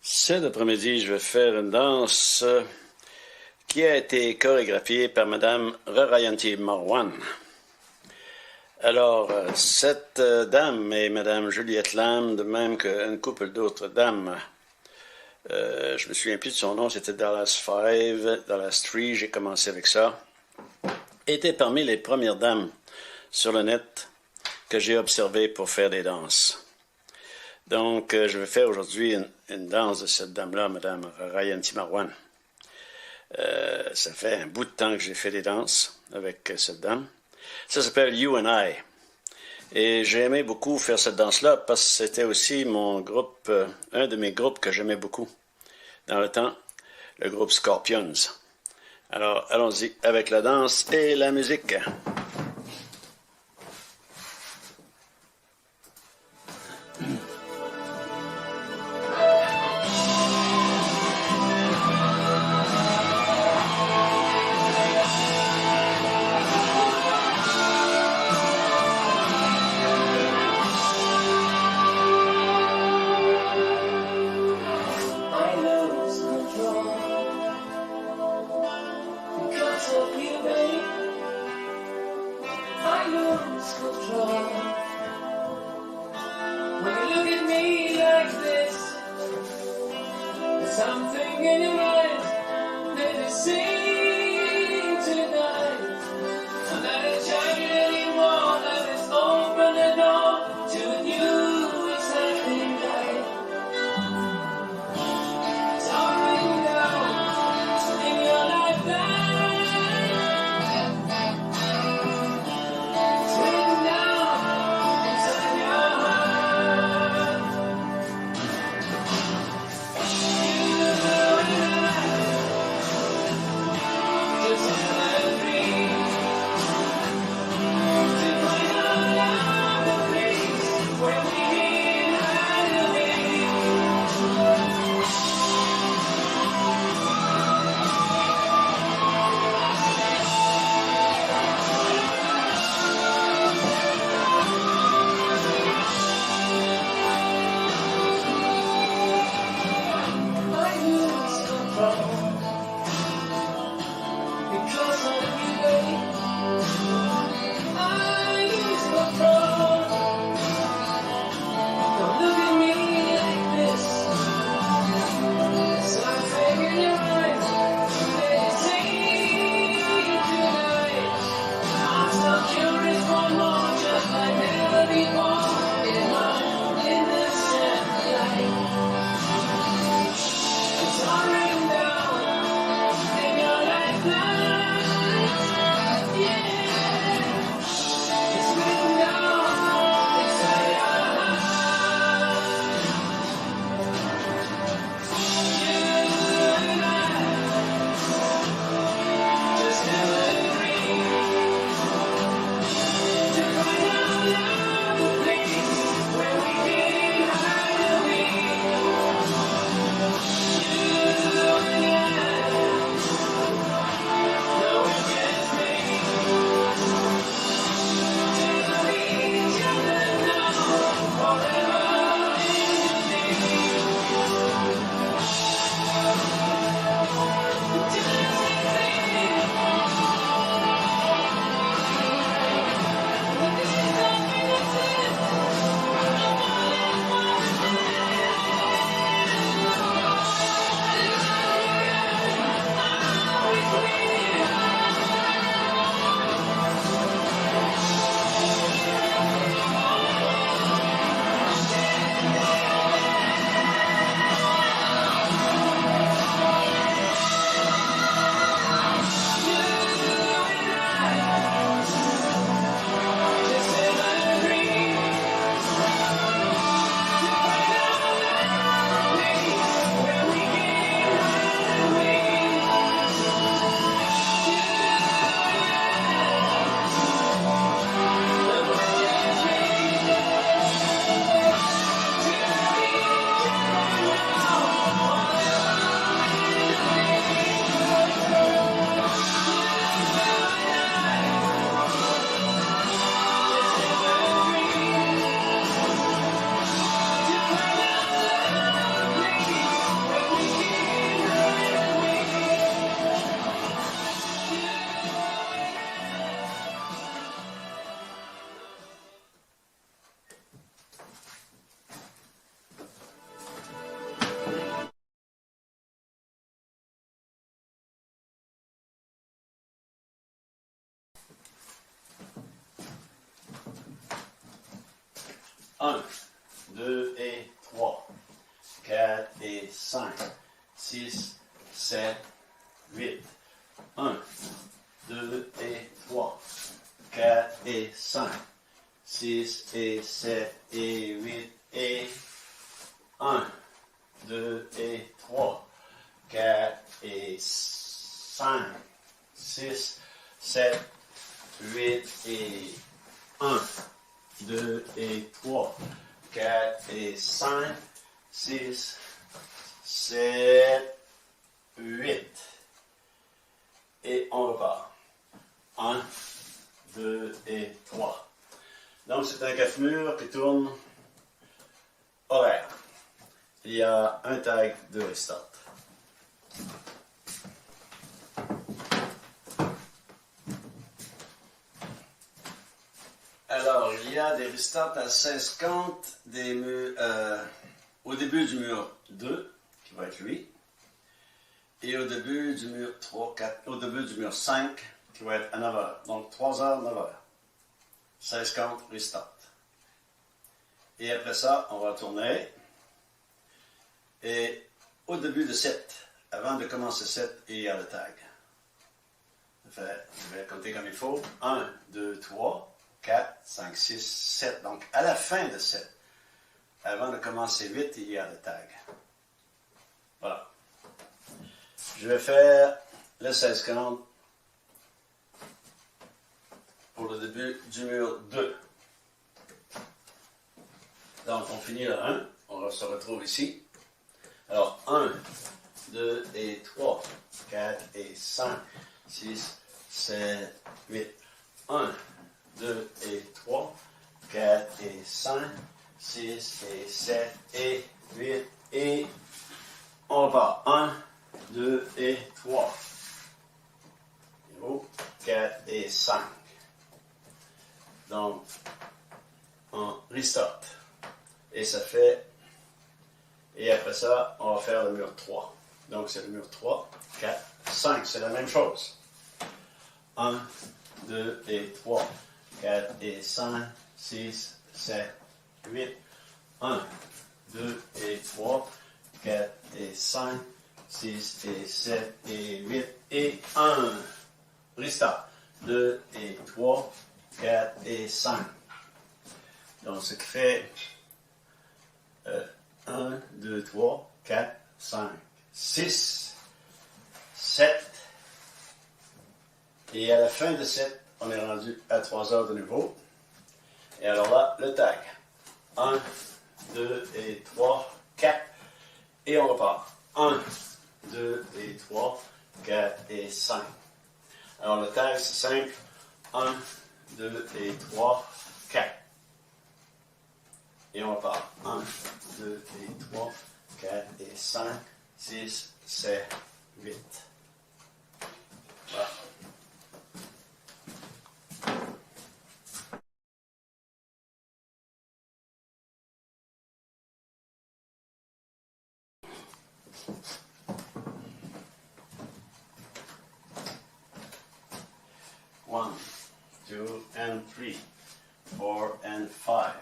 Cet après-midi, je vais faire une danse qui a été chorégraphiée par Madame Rarayanti Marwan. Alors, cette dame est Madame Juliette Lam, de même qu'une couple d'autres dames. Je me souviens plus de son nom, c'était Dallas 5, Dallas 3, j'ai commencé avec ça. Était parmi les premières dames sur le net que j'ai observées pour faire des danses. Donc, je vais faire aujourd'hui une danse de cette dame-là, Madame Rarayanti Marwan. Ça fait un bout de temps que j'ai fait des danses avec cette dame. Ça s'appelle You and I. Et j'ai aimé beaucoup faire cette danse-là parce que c'était aussi mon groupe, un de mes groupes que j'aimais beaucoup dans le temps, le groupe Scorpions. Alors, allons-y avec la danse et la musique. Something in your eyes that you sing tonight. I'm not a child anymore, that is open the door to a new exciting life. It's all written down in your lifetime. It's written down inside your heart. You 1, 2 et 3, 4 et 5, 6, 7, 8. 1, 2 et 3, 4 et 5, 6 et 7 et 8 et 1, 2 et 3, 4 et 5, 6, 7, 8 et 1, 2 et 3, 4 et 5, 6, 7, 8. Et on repart. 1, 2 et 3. Donc c'est un 4 murs qui tourne horaire. Il y a un tag de restart. Alors, il y a des restarts à 16 comptes au début du mur 2, qui va être lui, et au début du mur 3, 4, au début du mur 5, qui va être à 9 heures. Donc 3 heures, 9 heures. 16 comptes, restart. Et après ça, on va tourner. Et au début de 7, avant de commencer 7, il y a le tag. Je vais compter comme il faut. 1, 2, 3, 4, 5, 6, 7. Donc à la fin de 7, avant de commencer 8, il y a le tag. Voilà. Je vais faire le 16 comptes pour le début du mur 2. Donc on finit le 1, on se retrouve ici. Alors 1, 2 et 3, 4 et 5, 6, 7, 8. 1, 2 et 3, 4 et 5, 6 et 7 et 8 et on repart. 1, 2 et 3. 4 et 5. Donc, on restart. Et ça fait... Et après ça, on va faire le mur 3. Donc, c'est le mur 3, 4, 5. C'est la même chose. 1, 2 et 3, 4 et 5, 6, 7, 8. 1, 2 et 3, 4 et 5, 6 et 7 et 8 et 1. Restart. 2 et 3, 4 et 5. Donc, ce qui fait 1, 2, 3, 4, 5, 6, 7. Et à la fin de 7, on est rendu à 3 heures de nouveau. Et alors là, le tag. 1, 2 et 3, 4. Et on repart. 1, 2 et 3, 4 et 5. Alors le tag, c'est simple. 1, 2 et 3, 4. Et on repart. 1, 2 et 3, 4 et 5, 6, 7, 8. Voilà. One, 2 and 3, 4 and 5,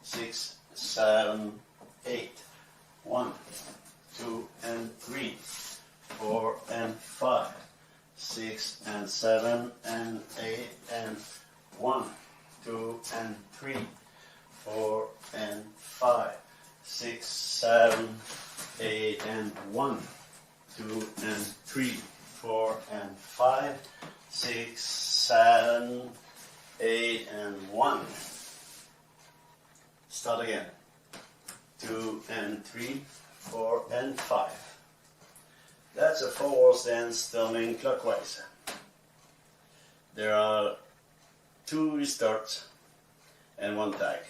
6, 7, 8. 1, 2 and 3, 4 and 5, 6 and 7 and 8 and 1, 2 and 3, 4 and 5, 6, 7, 8 and 1, 2 and 3, 4 and 5, 6, 7, 8 and 1. Start again. 2 and 3, 4 and 5. That's a four-waltz dance turning clockwise. There are 2 restarts and 1 tag.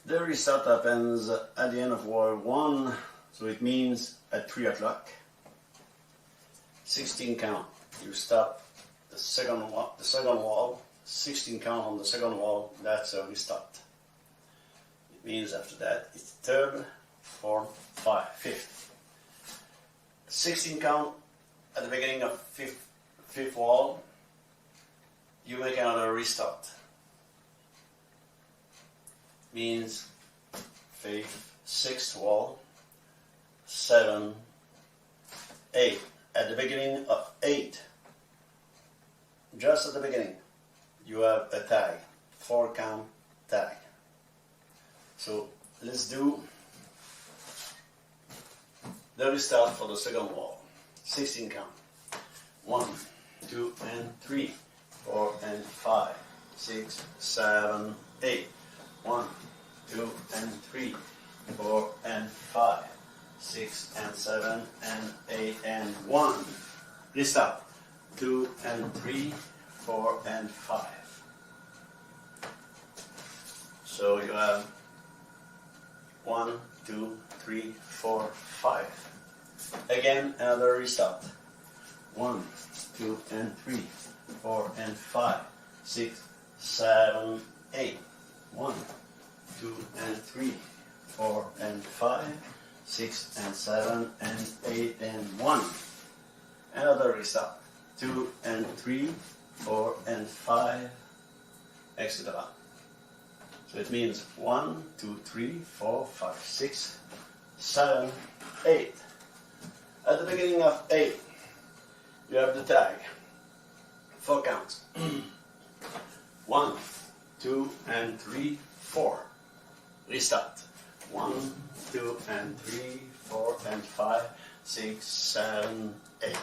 The restart happens at the end of wall 1, so it means at 3 o'clock. 16 count. You stop the second wall, 16 count on the second wall, that's a restart. It means after that it's third, fourth, fifth. 16 count at the beginning of fifth wall, you make another restart. Means fifth, sixth wall, 7, 8. At the beginning of 8, just at the beginning, you have a tag, 4 count tag. So let's do the restart for the second wall. 16 count. 1, 2, and 3, 4, and 5, 6, 7, 8. 1, 2, and 3, 4, and 5, 6, and 7, and 8, and 1. Restart. 2, and 3, 4, and 5. So you have 1, 2, 3, 4, 5. Again, another restart. 1, 2, and 3, 4, and 5, 6, 7, 8. 1, 2, and 3, 4, and 5, 6, and 7, and 8, and 1. Another restart. 2, and 3, 4, and 5, etc. So it means 1, 2, 3, 4, 5, 6, 7, 8. At the beginning of 8, you have the tag. 4 counts. 1, 2, and 3, 4. Restart. 1, 2, and 3, 4, and 5, 6, 7, 8.